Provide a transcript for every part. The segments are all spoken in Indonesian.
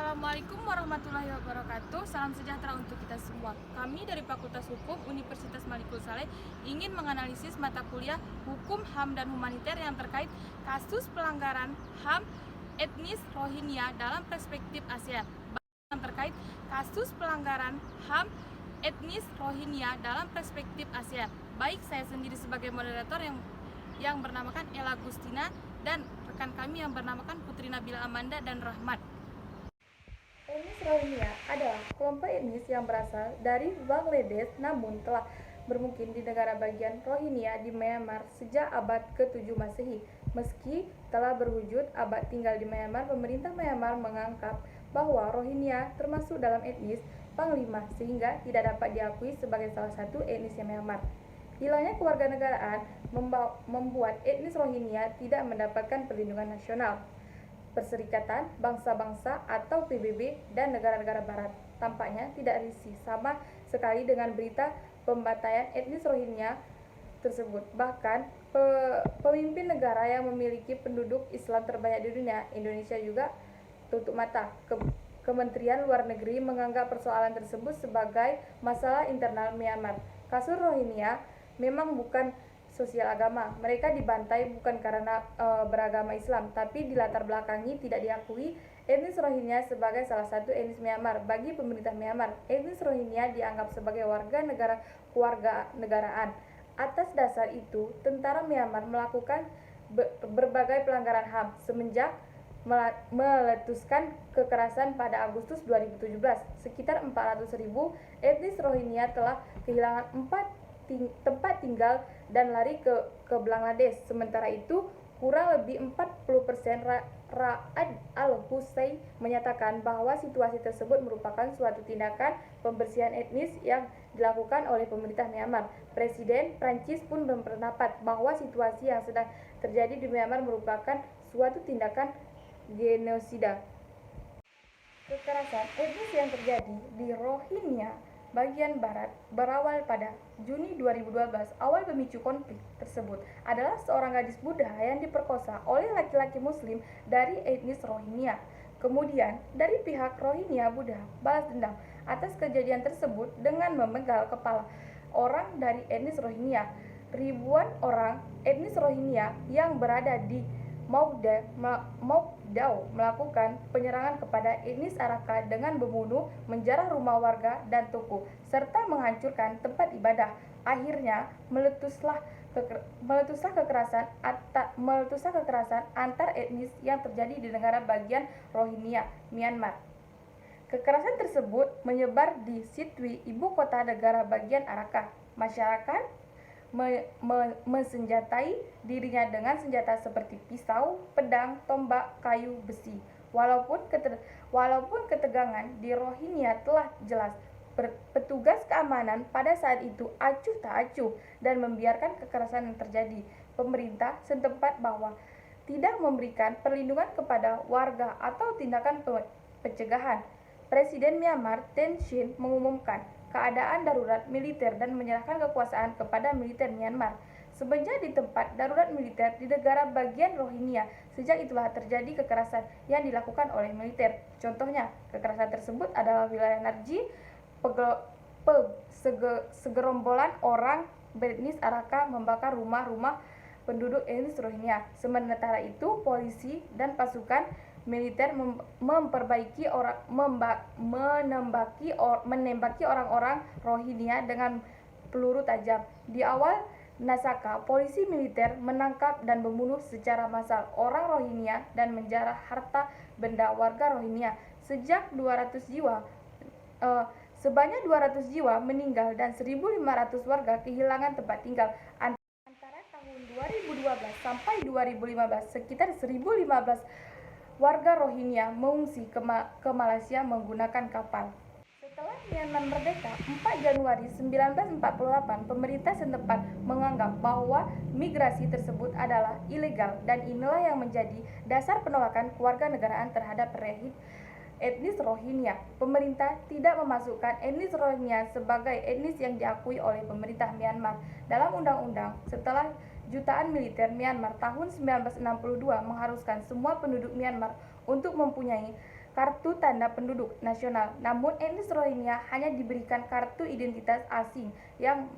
Assalamualaikum warahmatullahi wabarakatuh. Salam sejahtera untuk kita semua. Kami dari Fakultas Hukum Universitas Malikul Saleh ingin menganalisis mata kuliah Hukum, HAM, dan Humaniter yang terkait kasus pelanggaran HAM etnis Rohingya dalam perspektif ASEAN. Yang terkait kasus pelanggaran HAM etnis Rohingya dalam perspektif ASEAN. Baik, saya sendiri sebagai moderator yang bernamakan Ella Gustina dan rekan kami yang bernamakan Putri Nabila Amanda dan Rahmat. Etnis Rohingya adalah kelompok etnis yang berasal dari Bangladesh namun telah bermukim di negara bagian Rohingya di Myanmar sejak abad ke-7 Masehi. Meski telah berwujud abad tinggal di Myanmar, pemerintah Myanmar menganggap bahwa Rohingya termasuk dalam etnis Panglima sehingga tidak dapat diakui sebagai salah satu etnis Myanmar. Hilangnya kewarganegaraan membuat etnis Rohingya tidak mendapatkan perlindungan nasional. Perserikatan Bangsa-Bangsa atau PBB dan negara-negara barat tampaknya tidak risih sama sekali dengan berita pembantaian etnis Rohingya tersebut. Bahkan pemimpin negara yang memiliki penduduk Islam terbanyak di dunia, Indonesia juga tutup mata. Kementerian Luar Negeri menganggap persoalan tersebut sebagai masalah internal Myanmar. Kasus Rohingya memang bukan sosial agama. Mereka dibantai bukan karena beragama Islam, tapi dilatar belakangi tidak diakui etnis Rohingya sebagai salah satu etnis Myanmar. Bagi pemerintah Myanmar, etnis Rohingya dianggap sebagai warga negara kewarganegaraan. Atas dasar itu, tentara Myanmar melakukan berbagai pelanggaran HAM semenjak meletuskan kekerasan pada Agustus 2017. Sekitar 400.000 etnis Rohingya telah kehilangan tempat tinggal dan lari ke Bangladesh. Sementara itu, kurang lebih 40% Ra'ad Al-Hussein menyatakan bahwa situasi tersebut merupakan suatu tindakan pembersihan etnis yang dilakukan oleh pemerintah Myanmar. Presiden Prancis pun berpendapat bahwa situasi yang sedang terjadi di Myanmar merupakan suatu tindakan genosida. Kekerasan etnis yang terjadi di Rohingya bagian barat berawal pada Juni 2012. Awal pemicu konflik tersebut adalah seorang gadis Buddha yang diperkosa oleh laki-laki muslim dari etnis Rohingya. Kemudian dari pihak Rohingya Buddha balas dendam atas kejadian tersebut dengan memenggal kepala orang dari etnis Rohingya. Ribuan orang etnis Rohingya yang berada di Maukdao melakukan penyerangan kepada etnis Araka dengan membunuh, menjarah rumah warga dan toko, serta menghancurkan tempat ibadah. Akhirnya meletuslah kekerasan antar etnis yang terjadi di negara bagian Rohingya, Myanmar. Kekerasan tersebut menyebar di Sitwe, ibu kota negara bagian Araka. Masyarakat mensenjatai dirinya dengan senjata seperti pisau, pedang, tombak, kayu, besi. Walaupun ketegangan di Rohingya telah jelas, petugas keamanan pada saat itu acuh tak acuh dan membiarkan kekerasan yang terjadi. Pemerintah setempat bahwa tidak memberikan perlindungan kepada warga atau tindakan pencegahan. Presiden Myanmar Thein Sein mengumumkan keadaan darurat militer dan menyerahkan kekuasaan kepada militer Myanmar. Semenjak di tempat darurat militer di negara bagian Rohingya, sejak itulah terjadi kekerasan yang dilakukan oleh militer. Contohnya, kekerasan tersebut adalah wilayah Narji, segerombolan orang beretnis Araka membakar rumah-rumah penduduk etnis Rohingya. Sementara itu, polisi dan pasukan militer menembaki orang-orang Rohingya dengan peluru tajam. Di awal Nasaka, polisi militer menangkap dan membunuh secara massal orang Rohingya dan menjarah harta benda warga Rohingya. Sebanyak 200 jiwa meninggal dan 1.500 warga kehilangan tempat tinggal. Antara tahun 2012 sampai 2015, sekitar 1.015 warga Rohingya mengungsi ke Malaysia menggunakan kapal. Setelah Myanmar merdeka 4 Januari 1948, pemerintah setempat menganggap bahwa migrasi tersebut adalah ilegal dan inilah yang menjadi dasar penolakan kewarganegaraan terhadap etnis Rohingya. Pemerintah tidak memasukkan etnis Rohingya sebagai etnis yang diakui oleh pemerintah Myanmar dalam undang-undang. Setelah jutaan militer Myanmar tahun 1962 mengharuskan semua penduduk Myanmar untuk mempunyai kartu tanda penduduk nasional. Namun etnis Rohingya hanya diberikan kartu identitas asing yang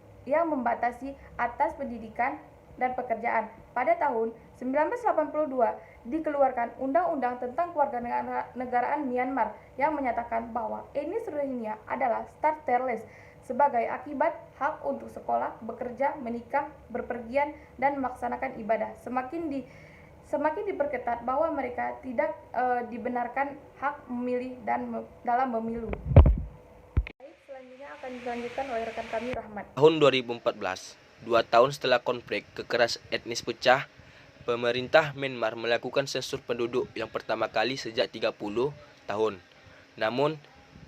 membatasi atas pendidikan dan pekerjaan. Pada tahun 1982 dikeluarkan Undang-Undang tentang Kewarganegaraan Myanmar yang menyatakan bahwa etnis Rohingya adalah stateless sebagai akibat hak untuk sekolah, bekerja, menikah, berpergian, dan melaksanakan ibadah. Semakin diperketat bahwa mereka tidak dibenarkan hak memilih dalam pemilu. Baik, selanjutnya akan dilanjutkan oleh rekan kami Rahmat. Tahun 2014, 2 tahun setelah konflik kekerasan etnis pecah, pemerintah Myanmar melakukan sensor penduduk yang pertama kali sejak 30 tahun. Namun,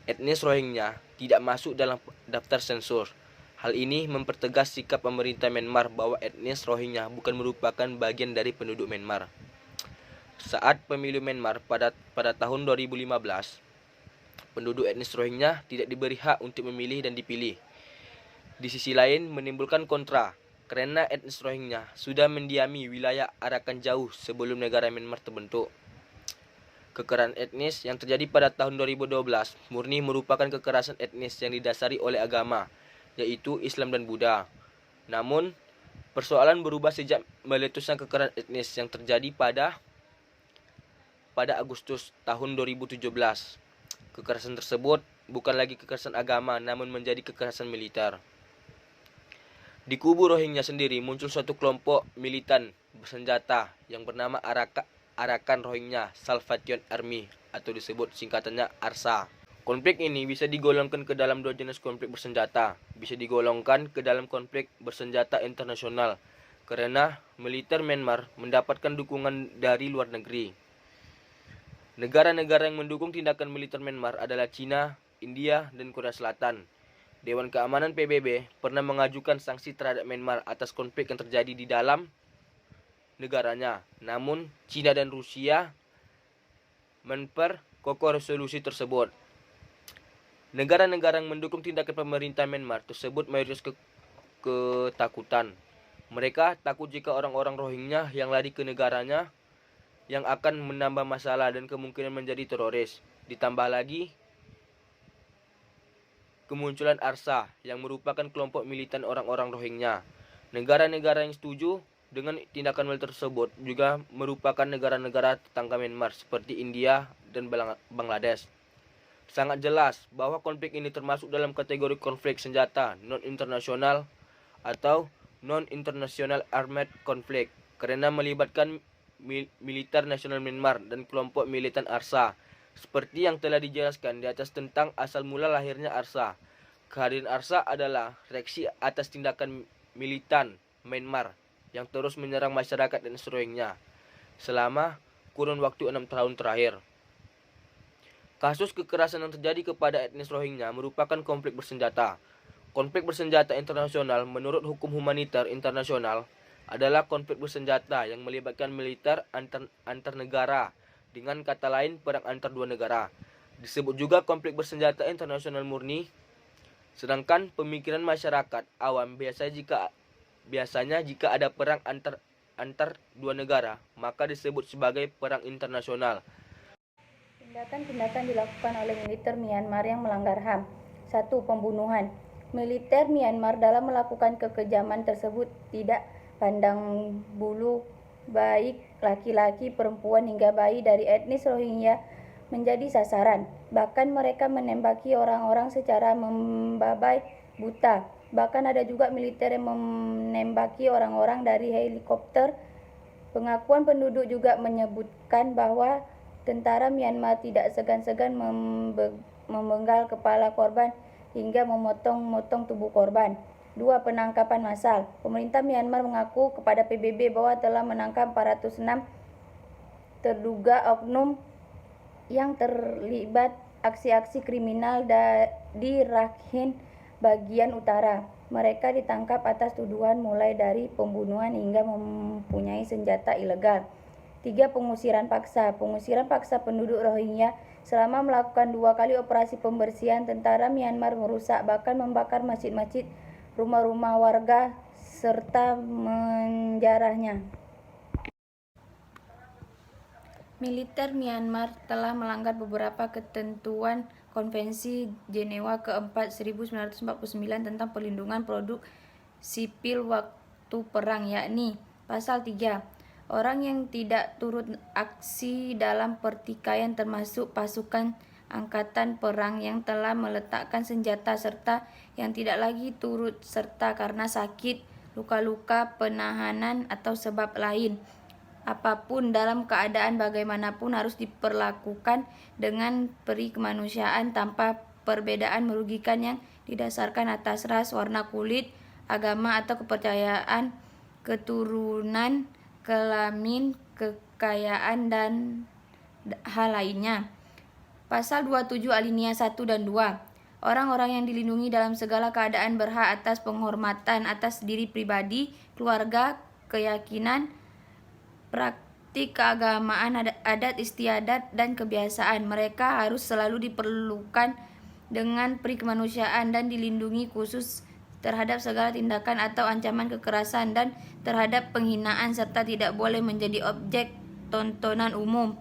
etnis Rohingya tidak masuk dalam daftar sensor. Hal ini mempertegas sikap pemerintah Myanmar bahwa etnis Rohingya bukan merupakan bagian dari penduduk Myanmar. Saat pemilu Myanmar pada tahun 2015, penduduk etnis Rohingya tidak diberi hak untuk memilih dan dipilih. Di sisi lain, menimbulkan kontra karena etnis Rohingya sudah mendiami wilayah Arakan jauh sebelum negara Myanmar terbentuk. Kekerasan etnis yang terjadi pada tahun 2012 murni merupakan kekerasan etnis yang didasari oleh agama, yaitu Islam dan Buddha. Namun, persoalan berubah sejak meletusnya kekerasan etnis yang terjadi pada Agustus tahun 2017. Kekerasan tersebut bukan lagi kekerasan agama, namun menjadi kekerasan militer. Di kubu Rohingya sendiri muncul suatu kelompok militan bersenjata yang bernama Arakan Rohingya Salvation Army atau disebut singkatannya ARSA. Konflik ini bisa digolongkan ke dalam dua jenis konflik bersenjata. Bisa digolongkan ke dalam konflik bersenjata internasional karena militer Myanmar mendapatkan dukungan dari luar negeri. Negara-negara yang mendukung tindakan militer Myanmar adalah China, India, dan Korea Selatan. Dewan Keamanan PBB pernah mengajukan sanksi terhadap Myanmar atas konflik yang terjadi di dalam negaranya. Namun, China dan Rusia memperkokoh resolusi tersebut. Negara-negara yang mendukung tindakan pemerintah Myanmar tersebut mayoritas ketakutan. Mereka takut jika orang-orang Rohingya yang lari ke negaranya yang akan menambah masalah dan kemungkinan menjadi teroris. Ditambah lagi kemunculan ARSA yang merupakan kelompok militan orang-orang Rohingya. Negara-negara yang setuju dengan tindakan militer tersebut juga merupakan negara-negara tetangga Myanmar seperti India dan Bangladesh. Sangat jelas bahwa konflik ini termasuk dalam kategori konflik senjata non-internasional atau non-international armed conflict karena melibatkan militer nasional Myanmar dan kelompok militan ARSA. Seperti yang telah dijelaskan di atas tentang asal mula lahirnya ARSA. Kehadiran ARSA adalah reaksi atas tindakan militan Myanmar yang terus menyerang masyarakat etnis Rohingya selama kurun waktu 6 tahun terakhir. Kasus kekerasan yang terjadi kepada etnis Rohingya merupakan konflik bersenjata. Konflik bersenjata internasional menurut hukum humaniter internasional adalah konflik bersenjata yang melibatkan militer antar negara. Dengan kata lain, perang antar dua negara. Disebut juga konflik bersenjata internasional murni. Sedangkan pemikiran masyarakat awam biasanya jika ada perang antar dua negara, maka disebut sebagai perang internasional. Tindakan-tindakan dilakukan oleh militer Myanmar yang melanggar HAM. 1. Pembunuhan. Militer Myanmar dalam melakukan kekejaman tersebut tidak pandang bulu, baik laki-laki, perempuan hingga bayi dari etnis Rohingya menjadi sasaran. Bahkan mereka menembaki orang-orang secara membabai buta. Bahkan ada juga militer yang menembaki orang-orang dari helikopter. Pengakuan penduduk juga menyebutkan bahwa tentara Myanmar tidak segan-segan memenggal kepala korban hingga memotong-motong tubuh korban. 2. Penangkapan massal. Pemerintah Myanmar mengaku kepada PBB bahwa telah menangkap 406 terduga oknum yang terlibat aksi-aksi kriminal di Rakhine bagian utara. Mereka ditangkap atas tuduhan mulai dari pembunuhan hingga mempunyai senjata ilegal. 3. Pengusiran paksa. Pengusiran paksa penduduk Rohingya. Selama melakukan 2 kali operasi pembersihan, tentara Myanmar merusak bahkan membakar masjid-masjid, rumah-rumah warga, serta menjarahnya. Militer Myanmar telah melanggar beberapa ketentuan Konvensi Jenewa keempat 1949 tentang perlindungan produk sipil waktu perang, yakni Pasal 3. Orang yang tidak turut aksi dalam pertikaian termasuk pasukan angkatan perang yang telah meletakkan senjata serta yang tidak lagi turut serta karena sakit, luka-luka, penahanan atau sebab lain apapun dalam keadaan bagaimanapun harus diperlakukan dengan peri kemanusiaan tanpa perbedaan merugikan yang didasarkan atas ras, warna kulit, agama atau kepercayaan, keturunan, kelamin, kekayaan, dan hal lainnya. Pasal 27 alinea 1 dan 2. Orang-orang yang dilindungi dalam segala keadaan berhak atas penghormatan atas diri pribadi, keluarga, keyakinan, praktik keagamaan, adat istiadat, dan kebiasaan. Mereka harus selalu diperlukan dengan peri kemanusiaan dan dilindungi khusus terhadap segala tindakan atau ancaman kekerasan dan terhadap penghinaan serta tidak boleh menjadi objek tontonan umum.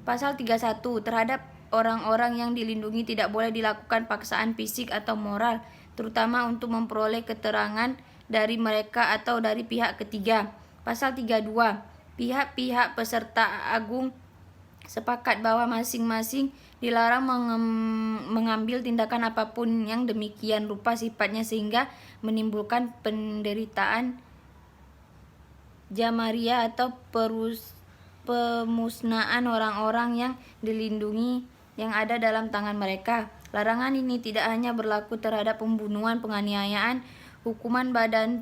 Pasal 31. Terhadap orang-orang yang dilindungi tidak boleh dilakukan paksaan fisik atau moral, terutama untuk memperoleh keterangan dari mereka atau dari pihak ketiga. Pasal 32. Pihak-pihak peserta agung sepakat bahwa masing-masing dilarang mengambil tindakan apapun yang demikian rupa sifatnya sehingga menimbulkan penderitaan, jamaria atau pemusnahan orang-orang yang dilindungi yang ada dalam tangan mereka. Larangan ini tidak hanya berlaku terhadap pembunuhan, penganiayaan, hukuman badan,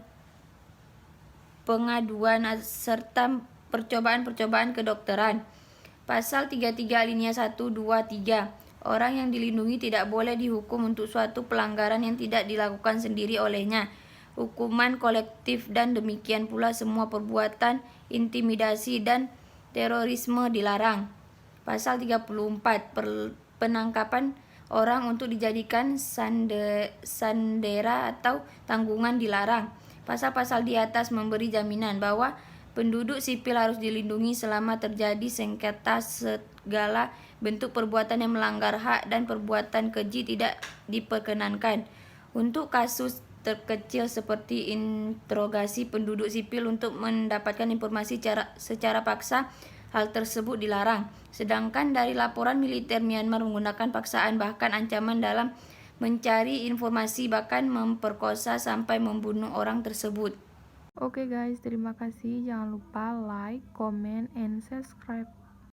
pengaduan, serta percobaan-percobaan kedokteran. Pasal 33 alinea 1, 2, 3. Orang yang dilindungi tidak boleh dihukum untuk suatu pelanggaran yang tidak dilakukan sendiri olehnya. Hukuman kolektif dan demikian pula semua perbuatan intimidasi dan terorisme dilarang. Pasal 34. Penangkapan orang untuk dijadikan sandera atau tanggungan dilarang. Pasal-pasal di atas memberi jaminan bahwa penduduk sipil harus dilindungi selama terjadi sengketa. Segala bentuk perbuatan yang melanggar hak dan perbuatan keji tidak diperkenankan. Untuk kasus terkecil seperti interogasi penduduk sipil untuk mendapatkan informasi secara paksa, hal tersebut dilarang. Sedangkan dari laporan militer Myanmar menggunakan paksaan bahkan ancaman dalam mencari informasi, bahkan memperkosa sampai membunuh orang tersebut. Oke guys, terima kasih. Jangan lupa like, comment, and subscribe.